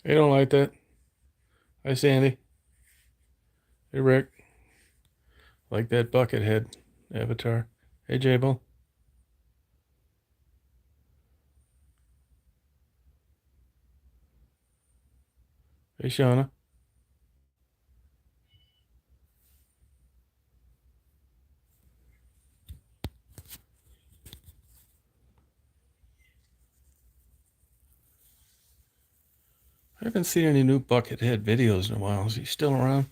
They don't like that. Hi, Sandy. Hey, Rick. Like that bucket head avatar. Hey, Jable. Hey, Shauna. I haven't seen any new bucket head videos in a while. Is he still around?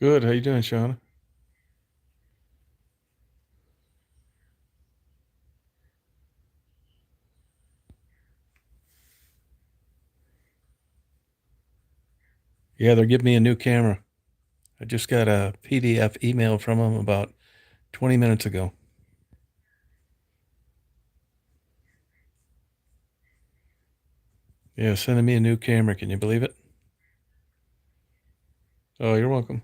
Good. How you doing, Shauna? Yeah, they're giving me a new camera. I just got a PDF email from them about 20 minutes ago. Yeah, sending me a new camera. Can you believe it? Oh, you're welcome.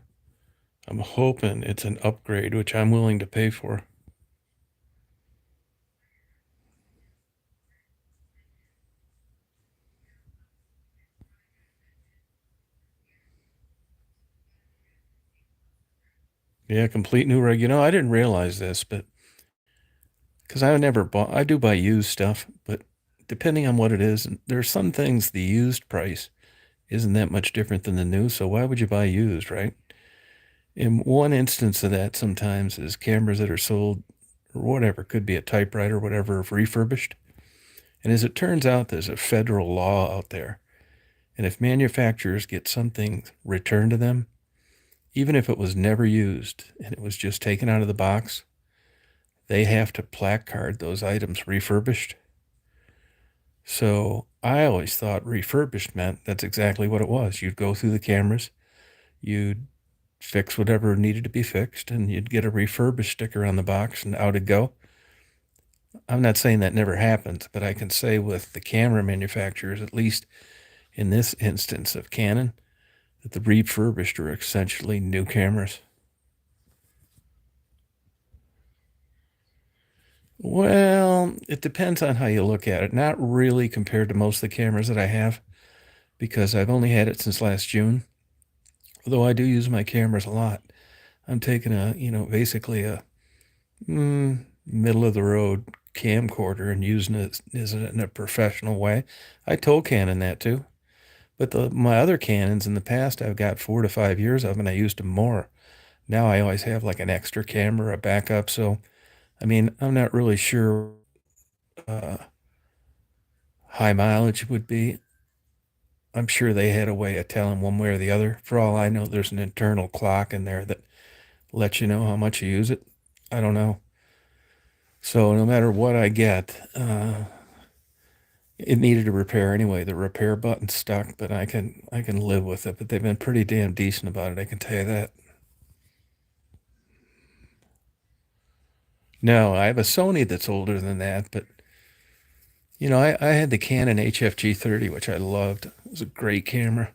I'm hoping it's an upgrade, which I'm willing to pay for. Yeah, complete new rig. I didn't realize this, but because I never bought, I do buy used stuff, but depending on what it is, there are some things the used price isn't that much different than the new. So why would you buy used, right? In one instance of that, sometimes is cameras that are sold or whatever, could be a typewriter, whatever, refurbished. And as it turns out, there's a federal law out there. And if manufacturers get something returned to them, even if it was never used and it was just taken out of the box, they have to placard those items refurbished. So I always thought refurbished meant that's exactly what it was. You'd go through the cameras, you'd fix whatever needed to be fixed, and you'd get a refurbished sticker on the box, and out it'd go. I'm not saying that never happens, but I can say with the camera manufacturers, at least in this instance of Canon, that the refurbished are essentially new cameras. Well, it depends on how you look at it. Not really compared to most of the cameras that I have, because I've only had it since last June. Although I do use my cameras a lot. I'm taking basically a middle of the road camcorder and using it in a professional way. I told Canon that too. But my other Canons in the past, I've got 4 to 5 years of, and I used them more. Now I always have like an extra camera, a backup. So, I mean, I'm not really sure uh, high mileage would be. I'm sure they had a way of telling one way or the other. For all I know, there's an internal clock in there that lets you know how much you use it. I don't know. So no matter what I get, it needed a repair anyway. The repair button stuck, but I can live with it. But they've been pretty damn decent about it. I can tell you that. No, I have a Sony that's older than that, but I had the Canon HFG 30, which I loved. It was a great camera.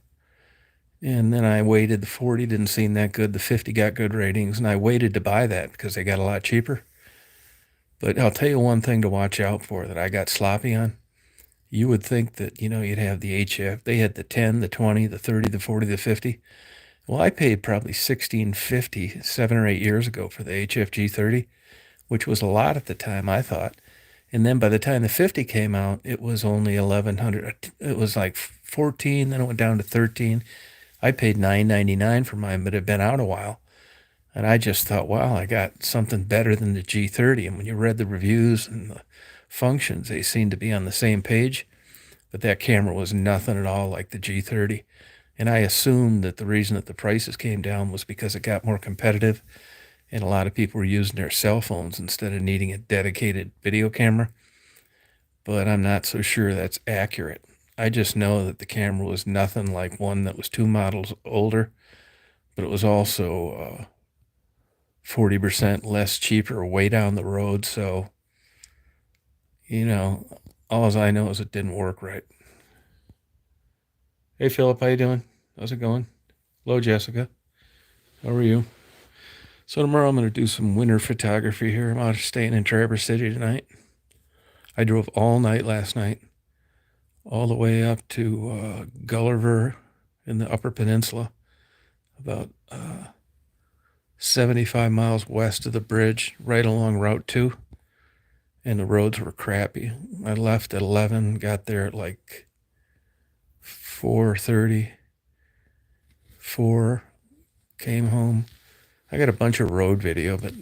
And then I waited. The 40 didn't seem that good. The 50 got good ratings, and I waited to buy that because they got a lot cheaper. But I'll tell you one thing to watch out for that I got sloppy on. You would think that, you'd have the HF. They had the 10, the 20, the 30, the 40, the 50. Well, I paid probably 1650 7 or 8 years ago for the HFG 30, which was a lot at the time, I thought. And then by the time the 50 came out, it was only 1100. It was like 14, then it went down to 13. I paid 999 for mine, but it had been out a while. And I just thought, wow, I got something better than the G30. And when you read the reviews and the functions, they seemed to be on the same page. But that camera was nothing at all like the G30. And I assumed that the reason that the prices came down was because it got more competitive and a lot of people were using their cell phones instead of needing a dedicated video camera. But I'm not so sure that's accurate. I just know that the camera was nothing like one that was 2 models older, but it was also 40% less cheaper way down the road. So, you know, all I know is it didn't work right. Hey, Philip, how you doing? How's it going? Hello, Jessica. How are you? So tomorrow I'm going to do some winter photography here. I'm out staying in Traverse City tonight. I drove all night last night, all the way up to Gulliver in the Upper Peninsula, about 75 miles west of the bridge, right along Route 2. And the roads were crappy. I left at 11, got there at like 4:30, 4, came home. I got a bunch of road video, but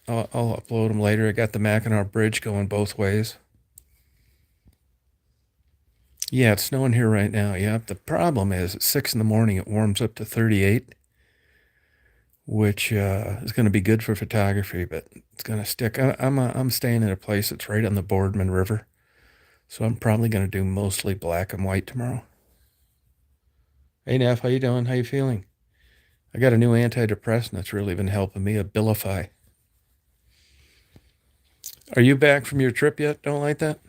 I'll upload them later. I got the Mackinac Bridge going both ways. Yeah, it's snowing here right now. Yeah, the problem is at 6 in the morning it warms up to 38, which is going to be good for photography, but it's going to stick. I'm staying in a place that's right on the Boardman River, so I'm probably going to do mostly black and white tomorrow. Hey, Neff, how you doing? How you feeling? I got a new antidepressant that's really been helping me, Abilify. Are you back from your trip yet? Don't like that?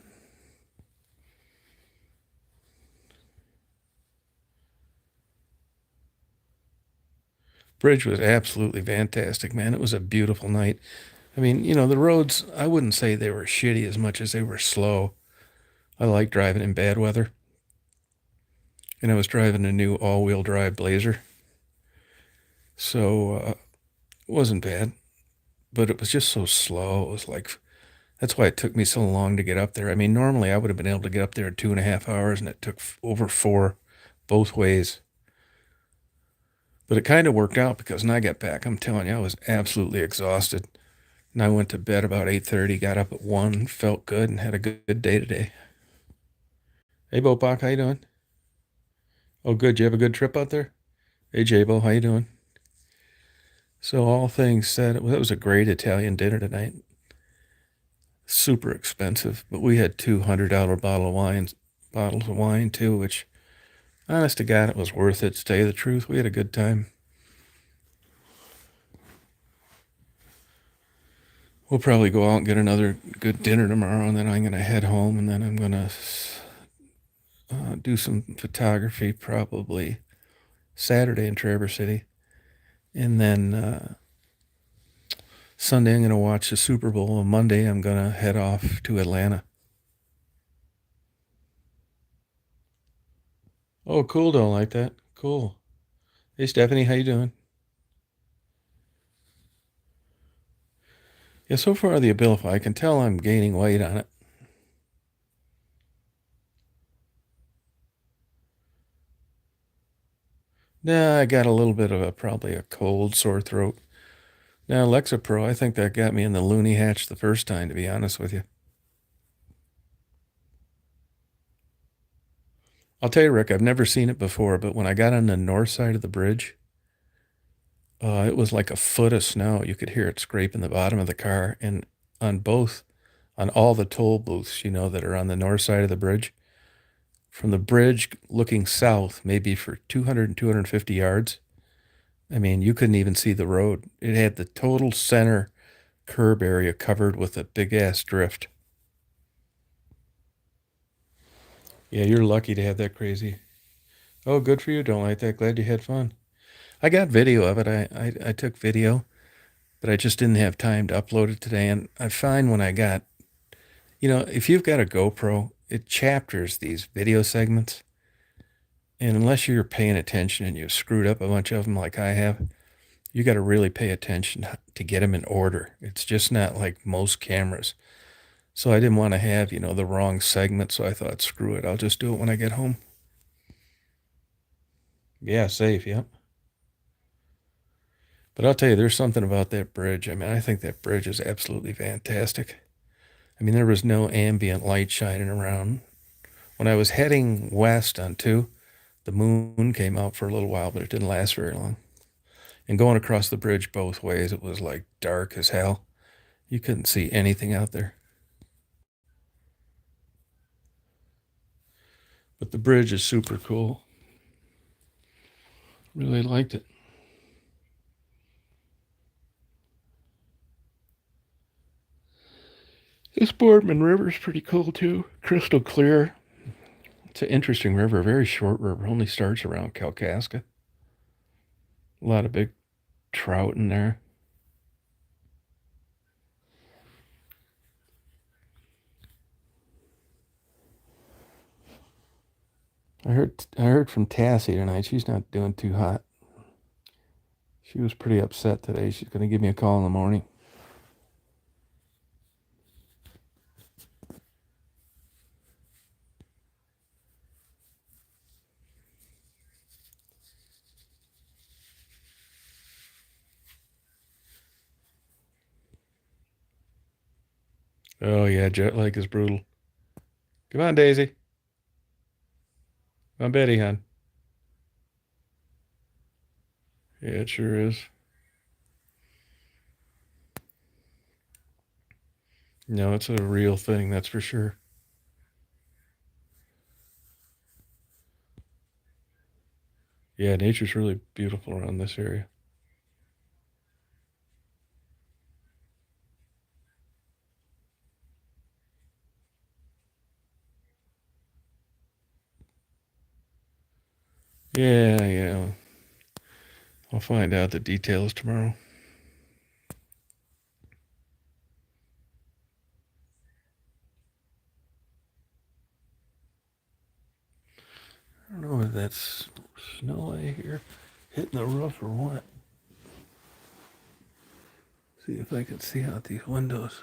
Bridge was absolutely fantastic, man. It was a beautiful night. I mean, the roads, I wouldn't say they were shitty as much as they were slow. I like driving in bad weather. And I was driving a new all-wheel drive Blazer. So it wasn't bad, but it was just so slow. It was like, that's why it took me so long to get up there. I mean, normally I would have been able to get up there in 2.5 hours, and it took over 4 both ways. But it kind of worked out because when I got back, I'm telling you, I was absolutely exhausted. And I went to bed about 8:30, got up at 1, felt good, and had a good day today. Hey, Bopak, how you doing? Oh, good. You have a good trip out there? Hey, Jabo, how you doing? So all things said, it was a great Italian dinner tonight. Super expensive, but we had $200 bottles of wine too, which, honest to God, it was worth it. To tell you the truth, we had a good time. We'll probably go out and get another good dinner tomorrow, and then I'm gonna head home, and then I'm gonna do some photography probably Saturday in Traverse City, and then Sunday I'm gonna watch the Super Bowl, and Monday I'm gonna head off to Atlanta. Oh, cool! Don't like that. Cool. Hey, Stephanie, how you doing? Yeah, so far the Abilify, I can tell I'm gaining weight on it. Nah, I got a little bit of probably a cold, sore throat. Now, Lexapro, I think that got me in the loony hatch the first time, to be honest with you. I'll tell you, Rick, I've never seen it before, but when I got on the north side of the bridge, it was like a foot of snow. You could hear it scraping the bottom of the car. And on both, on all the toll booths, that are on the north side of the bridge, from the bridge looking south, maybe for 200 and 250 yards, I mean, you couldn't even see the road. It had the total center curb area covered with a big ass drift. Yeah, you're lucky to have that crazy. Oh, good for you. Don't like that. Glad you had fun. I got video of it. I took video, but I just didn't have time to upload it today. And I find when I got, if you've got a GoPro, it chapters these video segments. And unless you're paying attention and you've screwed up a bunch of them like I have, you got to really pay attention to get them in order. It's just not like most cameras. So I didn't want to have, the wrong segment. So I thought, screw it. I'll just do it when I get home. Yeah, safe. Yep. But I'll tell you, there's something about that bridge. I mean, I think that bridge is absolutely fantastic. I mean, there was no ambient light shining around. When I was heading west on 2, the moon came out for a little while, but it didn't last very long. And going across the bridge both ways, it was like dark as hell. You couldn't see anything out there. But the bridge is super cool. Really liked it. This Boardman River is pretty cool too. Crystal clear. It's an interesting river, a very short river. Only starts around Kalkaska. A lot of big trout in there. I heard from Tassie tonight. She's not doing too hot. She was pretty upset today. She's going to give me a call in the morning. Oh yeah, jet lag is brutal. Come on, Daisy. Come on, Betty, hon. Yeah, it sure is. No, it's a real thing, that's for sure. Yeah, nature's really beautiful around this area. Yeah, yeah. I'll find out the details tomorrow. I don't know if that's snow I hear hitting the roof or what. See if I can see out these windows.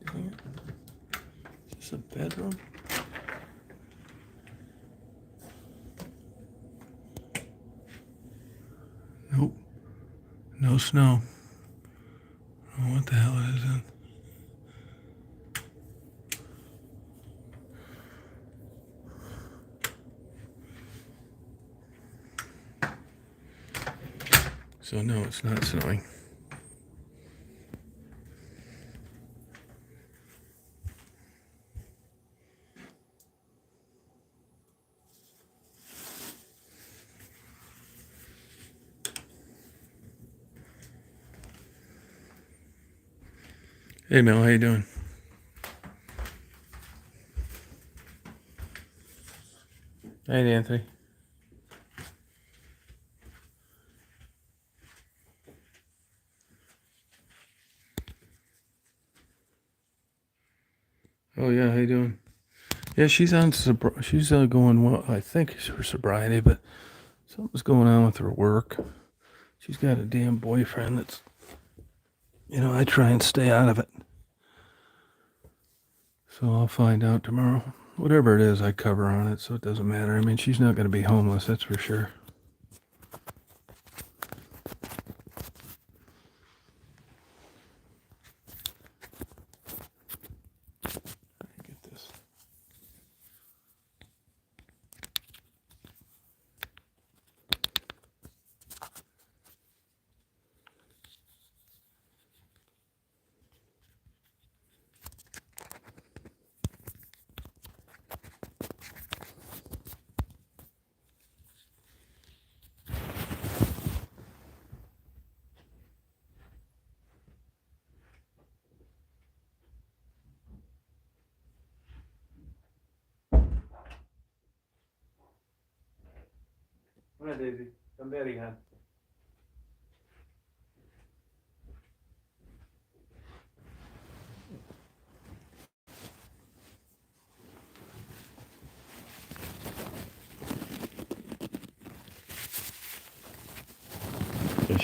Dang it. Is this a bedroom? Nope. No snow. Oh, what the hell is it? So no, it's not snowing. Hey Mel, how you doing? Hey Anthony. Oh yeah, how you doing? Yeah, she's on. She's going well. I think it's her sobriety, but something's going on with her work. She's got a damn boyfriend that's. I try and stay out of it. So I'll find out tomorrow. Whatever it is, I cover on it, so it doesn't matter. I mean, she's not going to be homeless, that's for sure. Get this. Come on, Daisy. Come, Betty, hon.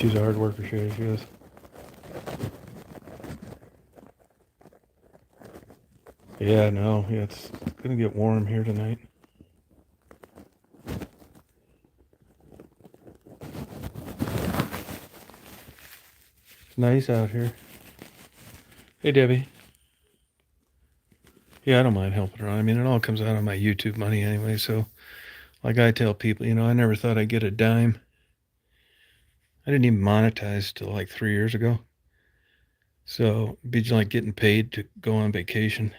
she's a hard worker, she is. Yeah, no, yeah, it's gonna get warm here tonight. It's nice out here. Hey, Debbie. Yeah, I don't mind helping around. I mean, it all comes out of my YouTube money anyway. So, like I tell people, I never thought I'd get a dime. I didn't even monetize till like 3 years ago. So, it'd be like getting paid to go on vacation.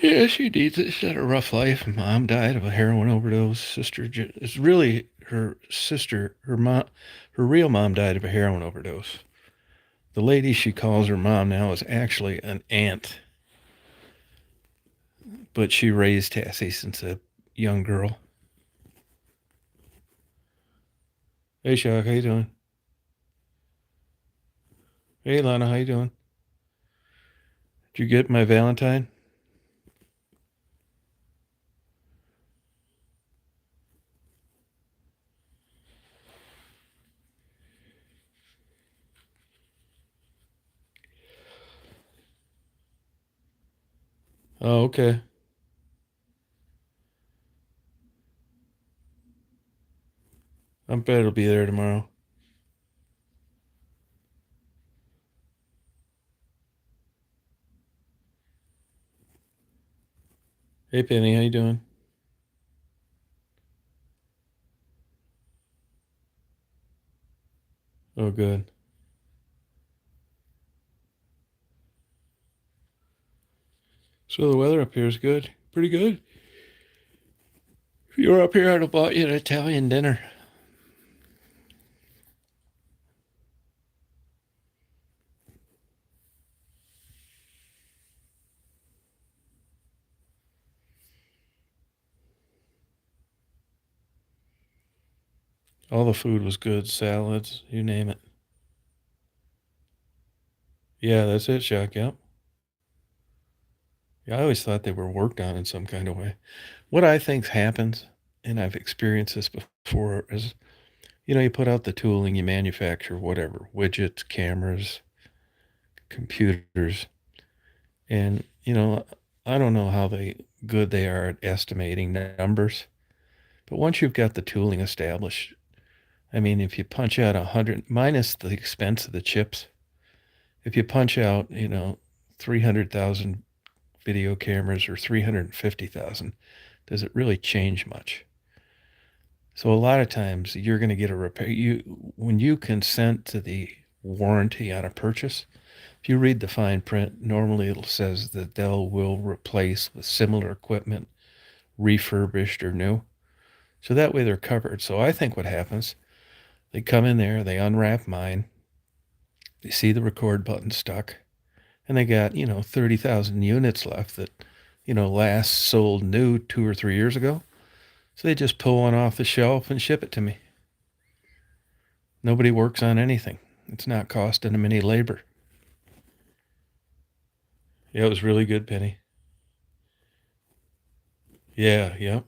Yeah, she needs it. She had a rough life. Mom died of a heroin overdose. It's really her sister. Her mom, her real mom died of a heroin overdose. The lady she calls her mom now is actually an aunt, but she raised Tassie since a young girl. Hey, Shock, how you doing? Hey, Lana, how you doing? Did you get my Valentine? Oh, okay. I bet it'll be there tomorrow. Hey, Penny, how you doing? Oh, good. So the weather up here is good. Pretty good. If you were up here, I'd have bought you an Italian dinner. All the food was good. Salads, you name it. Yeah, that's it, Shock. Yep. Yeah, I always thought they were worked on in some kind of way. What I think happens, and I've experienced this before, is you put out the tooling, you manufacture whatever widgets, cameras, computers, and I don't know how good they are at estimating numbers, but once you've got the tooling established, I mean, if you punch out 100 minus the expense of the chips, if you punch out 300,000 video cameras or 350,000, does it really change much? So a lot of times you're going to get a repair. When you consent to the warranty on a purchase, if you read the fine print, normally it says that Dell will replace with similar equipment, refurbished or new. So that way they're covered. So I think what happens, they come in there, they unwrap mine, they see the record button stuck, and they got 30,000 units left that last sold new 2 or 3 years ago. So they just pull one off the shelf and ship it to me. Nobody works on anything. It's not costing them any labor. Yeah, it was really good, Penny. Yeah, yep,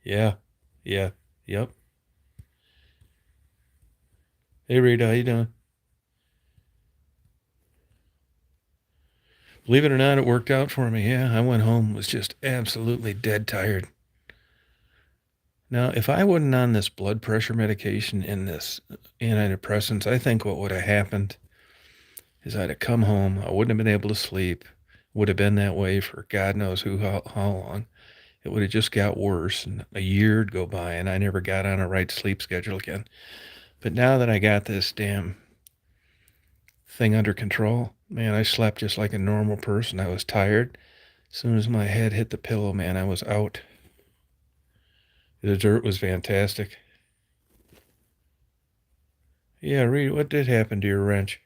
yeah, yeah, yep. Hey, Rita, how you doing? Believe it or not, it worked out for me. Yeah, I went home, was just absolutely dead tired. Now, if I wasn't on this blood pressure medication and this antidepressants, I think what would have happened is I'd have come home. I wouldn't have been able to sleep. Would have been that way for God knows how long. It would have just got worse, and a year would go by, and I never got on a right sleep schedule again. But now that I got this damn thing under control, man, I slept just like a normal person. I was tired. As soon as my head hit the pillow, man, I was out. The dessert was fantastic. Yeah, Reed, what did happen to your wrench?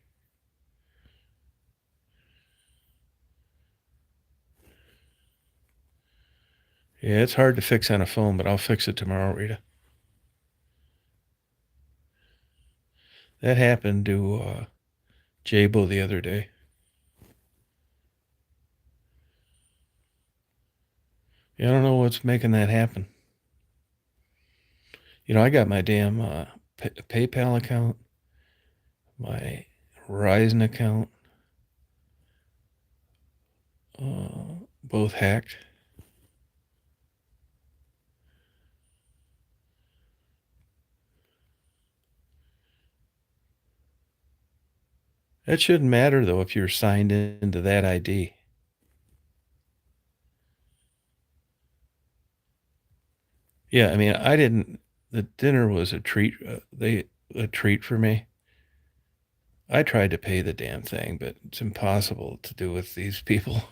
Yeah, it's hard to fix on a phone, but I'll fix it tomorrow, Rita. That happened to Jabo the other day. Yeah, I don't know what's making that happen. I got my damn PayPal account, my Verizon account, both hacked. That shouldn't matter though if you're signed into that ID. Yeah, I mean, I didn't. The dinner was a treat. A treat for me. I tried to pay the damn thing, but it's impossible to do with these people.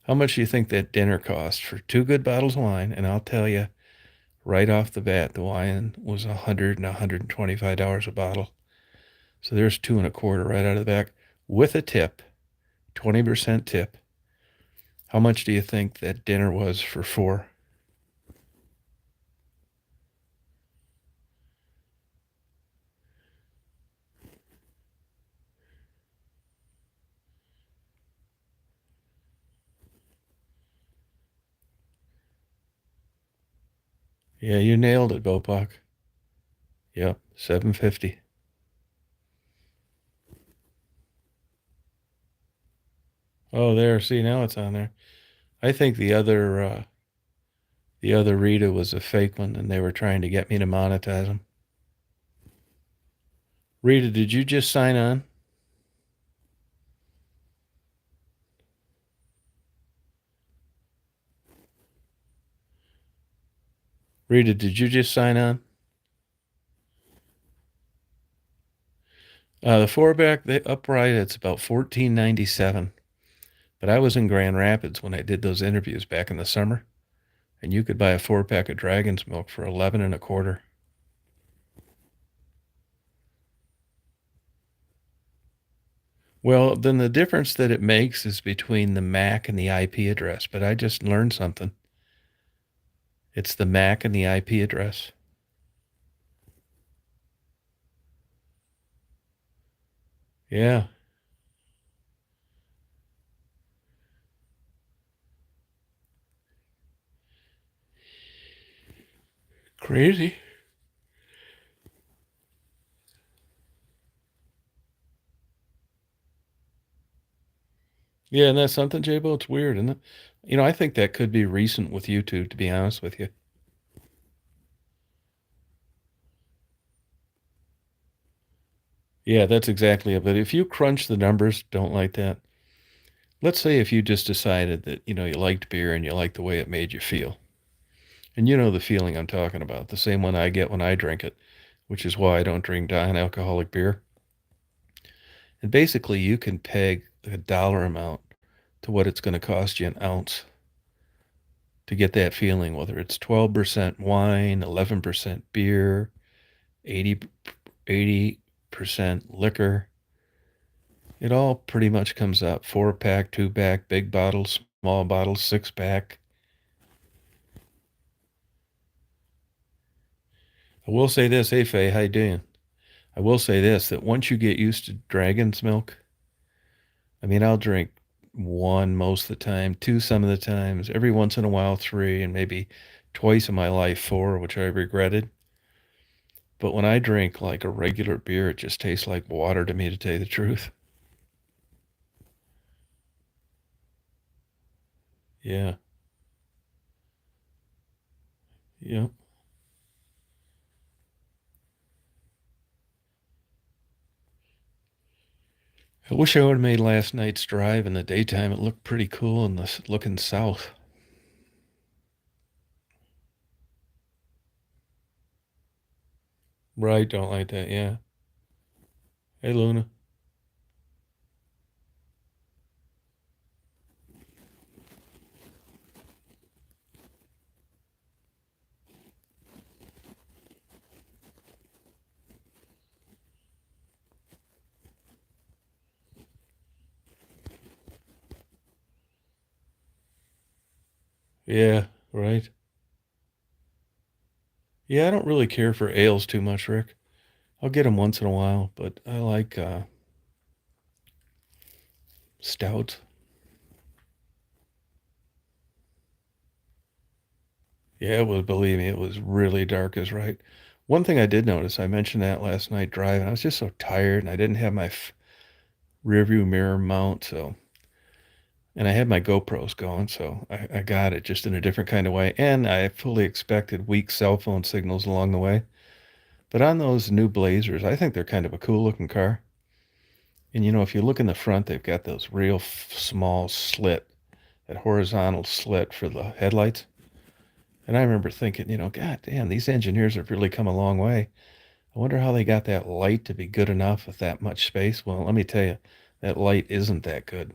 How much do you think that dinner cost for two good bottles of wine? And I'll tell you right off the bat, the wine was $125 a bottle. So there's two and a quarter right out of the back with a tip, 20% tip. How much do you think that dinner was for four? Yeah, you nailed it, Bopak. Yep, 750. Oh, there. See, now it's on there. I think the other Rita was a fake one, and they were trying to get me to monetize them. Rita, did you just sign on? Rita, did you just sign on? The four back, the upright, it's about 14.97. But I was in Grand Rapids when I did those interviews back in the summer, and you could buy a 4 pack of Dragon's Milk for 11 and a quarter. Well, then the difference that it makes is between the MAC and the IP address. But I just learned something. It's the MAC and the IP address. Yeah, crazy. Yeah, and that's something, J-Bo. It's weird, isn't it? I think that could be recent with YouTube, to be honest with you. Yeah, that's exactly it. But if you crunch the numbers, don't like that. Let's say if you just decided that, you liked beer and you liked the way it made you feel. And you know the feeling I'm talking about, the same one I get when I drink it, which is why I don't drink non-alcoholic beer. And basically, you can peg a dollar amount to what it's going to cost you an ounce to get that feeling, whether it's 12% wine, 11% beer, 80, 80% liquor. It all pretty much comes up 4 pack, 2 pack, big bottles, small bottles, 6 pack. I will say this, hey Faye, how you doing? I will say this, that once you get used to dragon's milk, I mean, I'll drink one most of the time, two some of the times, every once in a while, three, and maybe twice in my life, four, which I regretted. But when I drink like a regular beer, it just tastes like water to me, to tell you the truth. Yeah. Yeah. I wish I would have made last night's drive in the daytime. It looked pretty cool in the looking south. Right, don't like that. Yeah. Hey, Luna. Yeah, right. Yeah, I don't really care for ales too much, Rick. I'll get them once in a while, but I like stouts. Yeah, it was, believe me, it was really dark as right. One thing I did notice, I mentioned that last night driving. I was just so tired and I didn't have my rear view mirror mount, so and I had my GoPros going, so I got it just in a different kind of way. And I fully expected weak cell phone signals along the way. But on those new Blazers, I think they're kind of a cool looking car. And you know, if you look in the front, they've got those real small slit, that horizontal slit for the headlights. And I remember thinking, you know, God damn, these engineers have really come a long way. I wonder how they got that light to be good enough with that much space. Well, let me tell you, that light isn't that good.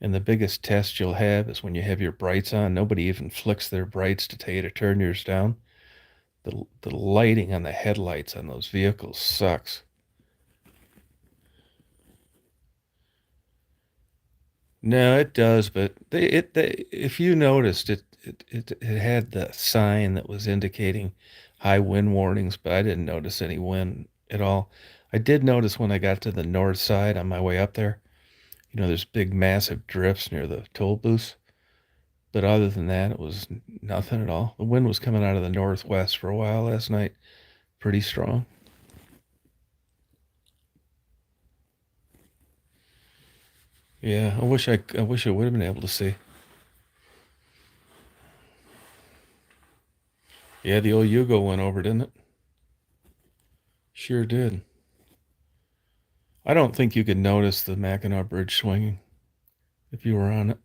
And the biggest test you'll have is when you have your brights on. Nobody even flicks their brights to tell you to turn yours down. The lighting on the headlights on those vehicles sucks. No, it does, but if you noticed it had the sign that was indicating high wind warnings, but I didn't notice any wind at all. I did notice when I got to the north side on my way up there, you know, there's big massive drifts near the toll booths. But other than that, it was nothing at all. The wind was coming out of the northwest for a while last night, pretty strong. Yeah, I wish I would have been able to see. Yeah, the old Yugo went over, didn't it? Sure did. I don't think you could notice the Mackinac Bridge swinging if you were on it.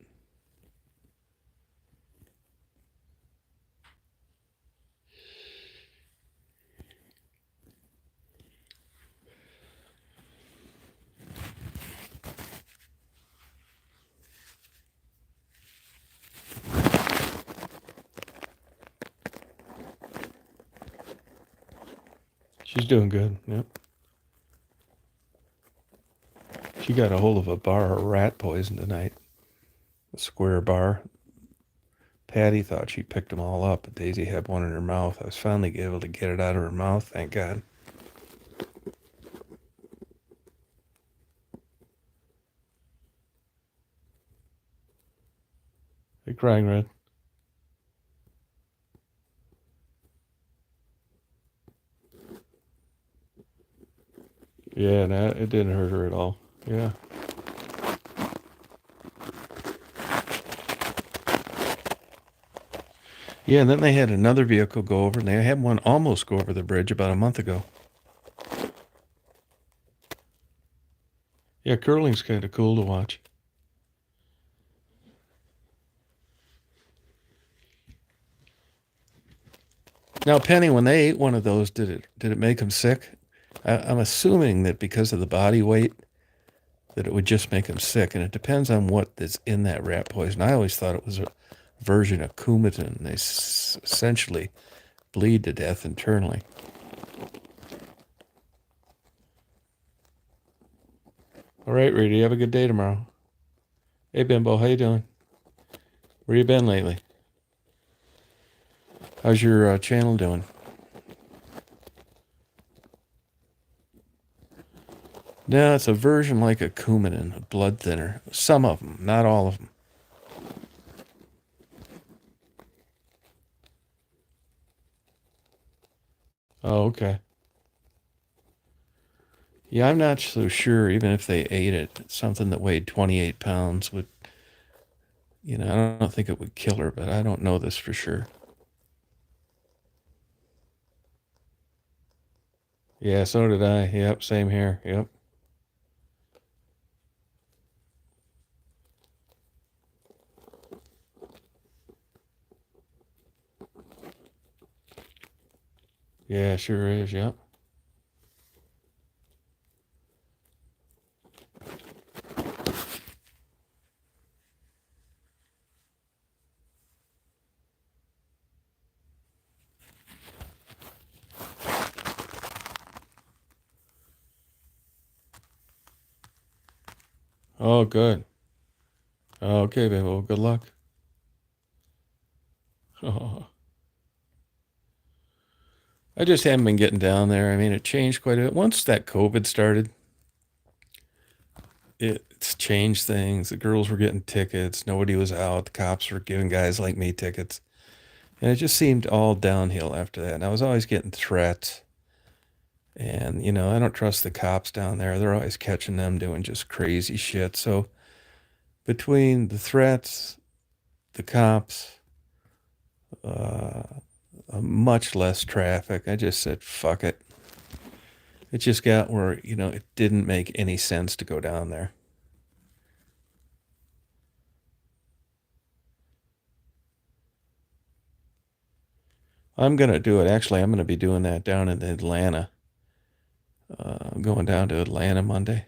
She's doing good. Yep. She got a hold of a bar of rat poison tonight. A square bar. Patty thought she picked them all up, but Daisy had one in her mouth. I was finally able to get it out of her mouth, thank God. Hey, crying red. Yeah, no, it didn't hurt her at all. Yeah. Yeah, and then they had another vehicle go over, and they had one almost go over the bridge about a month ago. Yeah, curling's kind of cool to watch. Now, Penny, when they ate one of those, did it make them sick? I'm assuming that because of the body weight, that it would just make them sick, and it depends on what is in that rat poison. I always thought it was a version of Coumadin. They essentially bleed to death internally. All right, Rudy, have a good day tomorrow. Hey, Bimbo, how you doing? Where you been lately? How's your channel doing? No, it's a version like a Coumadin, a blood thinner. Some of them, not all of them. Oh, okay. Yeah, I'm not so sure. Even if they ate it, something that weighed 28 pounds would, you know, I don't think it would kill her, but I don't know this for sure. Yeah, so did I. Yep, same here. Yep. Yeah, sure is. Yep. Oh, good. Oh, okay, baby. Well, good luck. Oh, I just haven't been getting down there. I mean, it changed quite a bit. Once that COVID started, it's changed things. The girls were getting tickets. Nobody was out. The cops were giving guys like me tickets. And it just seemed all downhill after that. And I was always getting threats. And, I don't trust the cops down there. They're always catching them doing just crazy shit. So between the threats, the cops, uh, much less traffic, I just said, fuck it. It just got where, it didn't make any sense to go down there. I'm going to do it. Actually, I'm going to be doing that down in Atlanta. I'm going down to Atlanta Monday.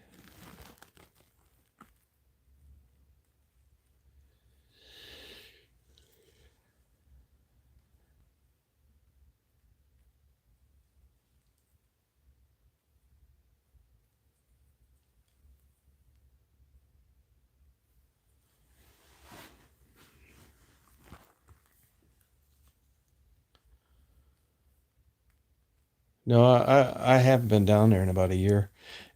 No, I haven't been down there in about a year.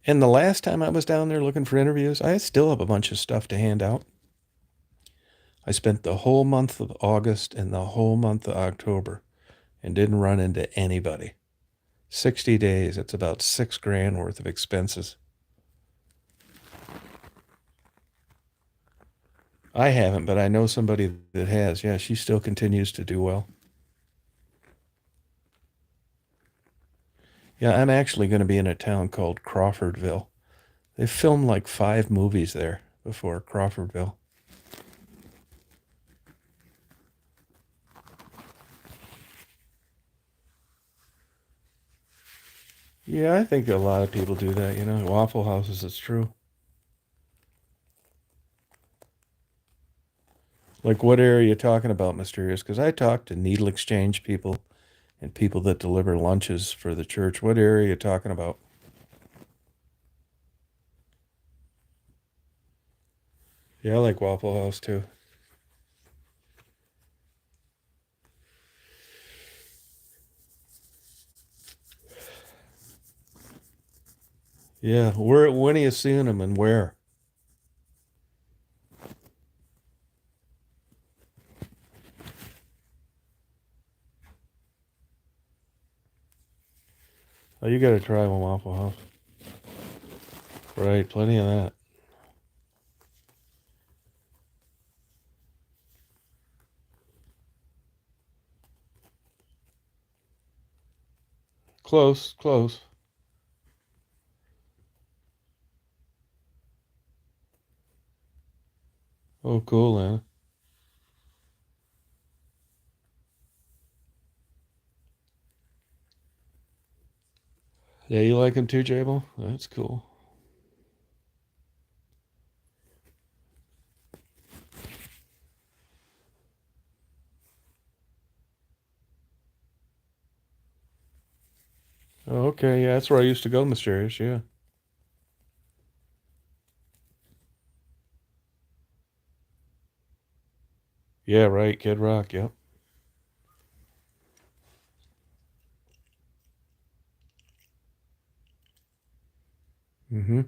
And the last time I was down there looking for interviews, I still have a bunch of stuff to hand out. I spent the whole month of August and the whole month of October and didn't run into anybody. 60 days, it's about 6 grand worth of expenses. I haven't, but I know somebody that has. Yeah, she still continues to do well. Yeah, I'm actually going to be in a town called Crawfordville. They filmed like 5 movies there before Crawfordville. Yeah, I think a lot of people do that, Waffle houses, it's true. Like, what area are you talking about, Mysterious? Because I talk to needle exchange people and people that deliver lunches for the church. What area are you talking about? Yeah, I like Waffle House too. Yeah, when are you seeing them and where? Oh, you got to try one Waffle House. Right, plenty of that. Close, close. Oh, cool, man. Yeah, you like them too, Jable? That's cool. Oh, okay, yeah, that's where I used to go, Mysterious. Yeah. Yeah, right, Kid Rock. Yep. Mm-hmm.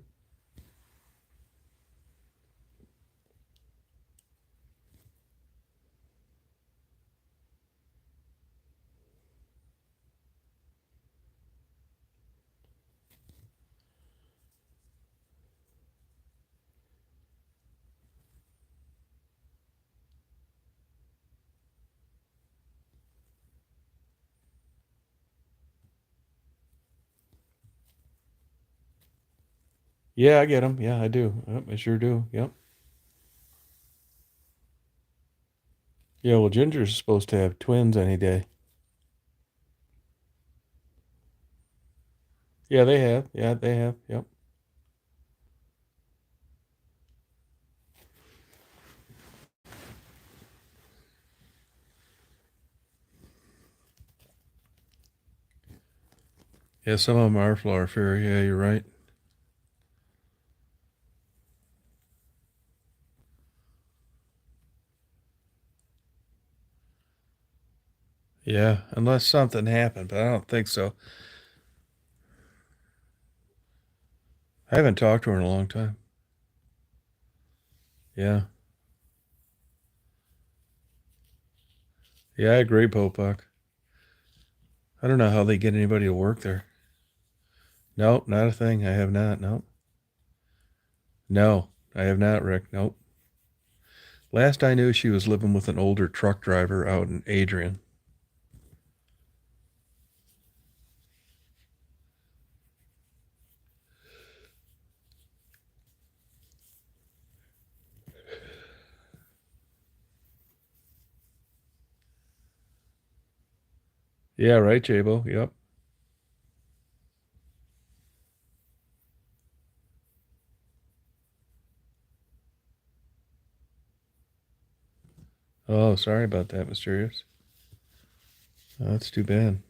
Yeah, I get them. Yeah, I do. Yep, I sure do. Yep. Yeah, well, Ginger's supposed to have twins any day. Yeah, they have. Yeah, they have. Yep. Yeah, some of them are flower fairy. Yeah, you're right. Yeah, unless something happened, but I don't think so. I haven't talked to her in a long time. Yeah. Yeah, I agree, Popak. I don't know how they get anybody to work there. Nope, not a thing. I have not. Nope. No, I have not, Rick. Nope. Last I knew, she was living with an older truck driver out in Adrian. Yeah, right, Jabo. Yep. Oh, sorry about that, Mysterious. Oh, that's too bad.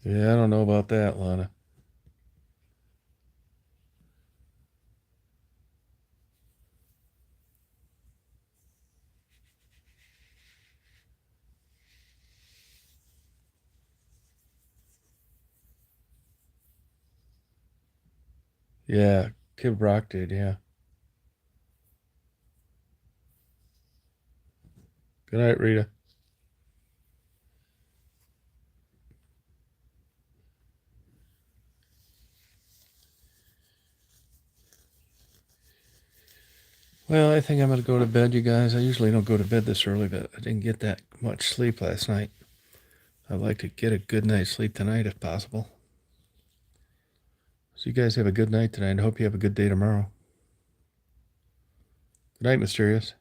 Yeah, I don't know about that, Lana. Yeah, Kid Rock did, yeah. Good night, Rita. Well, I think I'm going to go to bed, you guys. I usually don't go to bed this early, but I didn't get that much sleep last night. I'd like to get a good night's sleep tonight if possible. So you guys have a good night tonight. I hope you have a good day tomorrow. Good night, Mysterious.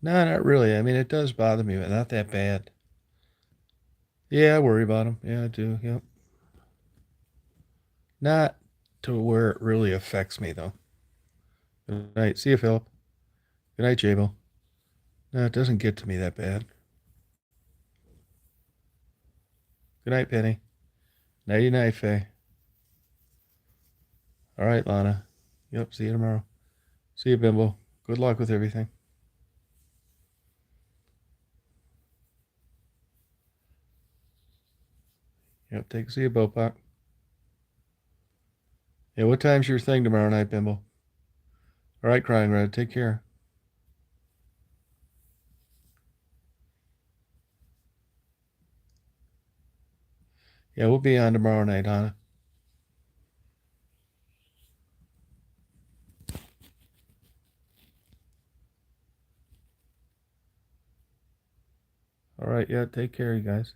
No, not really. I mean, it does bother me, but not that bad. Yeah, I worry about them. Yeah, I do. Yep. Not to where it really affects me, though. Good night. See you, Philip. Good night, Jabo. No, it doesn't get to me that bad. Good night, Penny. Nighty night, Faye. All right, Lana. Yep, see you tomorrow. See you, Bimbo. Good luck with everything. Yep, see you, Bopak. Yeah, what time's your thing tomorrow night, Bimbo? All right, Crying Red. Take care. Yeah, we'll be on tomorrow night, Hannah. All right, yeah, take care, you guys.